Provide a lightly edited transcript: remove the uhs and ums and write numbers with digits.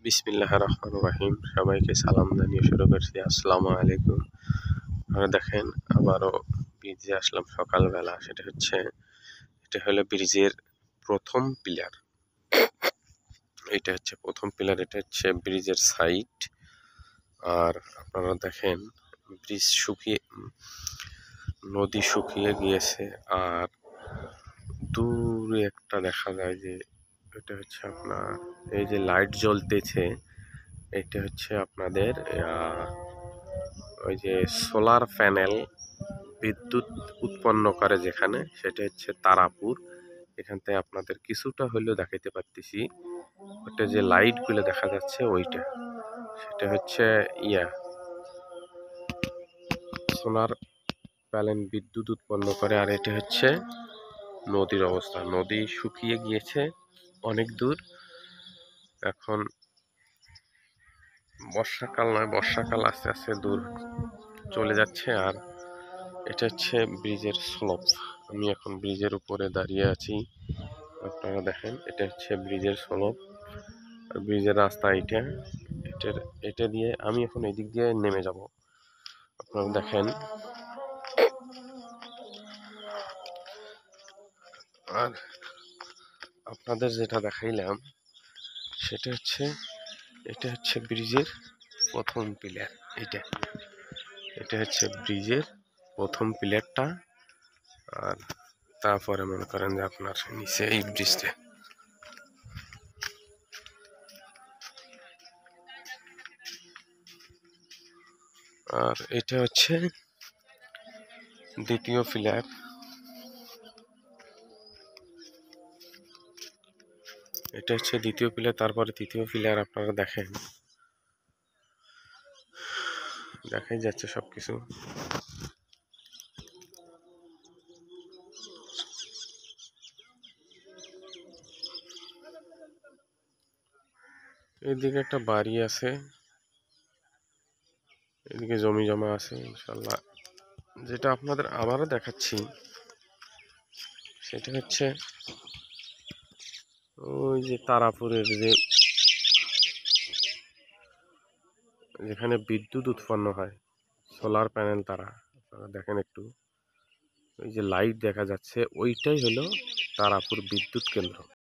বিসমিল্লাহির রহমানির রহিম। সবাইকে সালাম জানিয়ে শুরু করছি আসসালামু আলাইকুম। আপনারা দেখেন আবারও ব্রিজে আসলাম সকালবেলা। এটা হলো ব্রিজের প্রথম পিলার। এটা হচ্ছে প্রথম পিলার, এটা হচ্ছে ব্রিজের সাইড। আর আপনারা দেখেন নদী শুকিয়ে গিয়েছে। আর দূরে একটা দেখা যায় যে এটা হচ্ছে আপনার এই যে লাইট জ্বলতেছে, এটা হচ্ছে আপনাদের ওই যে সোলার প্যানেল বিদ্যুৎ উৎপন্ন করে যেখানে, সেটা হচ্ছে তারাপুর। এখান থেকে আপনাদের কিছুটা হলেও দেখাইতে পারতেছি, ওটা যে লাইটগুলো দেখা যাচ্ছে ওইটা, সেটা হচ্ছে সোলার প্যানেল বিদ্যুৎ উৎপন্ন করে। আর এটা হচ্ছে নদীর অবস্থা। নদী শুকিয়ে গিয়েছে অনেক দূর। এখন বর্ষাকাল নয়, বর্ষাকাল আস্তে আস্তে দূর চলে যাচ্ছে। আর এটা হচ্ছে ব্রিজের স্লোপ। আমি এখন ব্রিজের উপরে দাঁড়িয়ে আছি, আপনারা দেখেন এটা হচ্ছে ব্রিজের স্লোপ। আর ব্রিজের রাস্তা এটা দিয়ে আমি এখন এদিক দিয়ে নেমে যাব। আপনারা দেখেন, আর আপনাদের যেটা দেখাইলাম এটা হচ্ছে ব্রিজের প্রথম পিলার। এটা হচ্ছে ব্রিজের প্রথম পিলারটা। আর তারপরে মনে করেন যে আপনার নিচে এই ব্রিজটা। আর এটা হচ্ছে দ্বিতীয় পিলার। এটা হচ্ছে দ্বিতীয় পিলার, তারপরে তৃতীয় পিলার। আপনারা দেখেন, দেখাই যাচ্ছে সবকিছু। এদিকে একটা বাড়ি আছে, এদিকে জমি জমা আছে ইনশাল্লাহ। যেটা আপনাদের আবারও দেখাচ্ছি সেটা হচ্ছে ওই যে তারাপুরের যেখানে বিদ্যুৎ উৎপন্ন হয়, সোলার প্যানেল তারা। আপনারা দেখেন একটু, ওই যে লাইট দেখা যাচ্ছে ওইটাই হলো তারাপুর বিদ্যুৎ কেন্দ্র।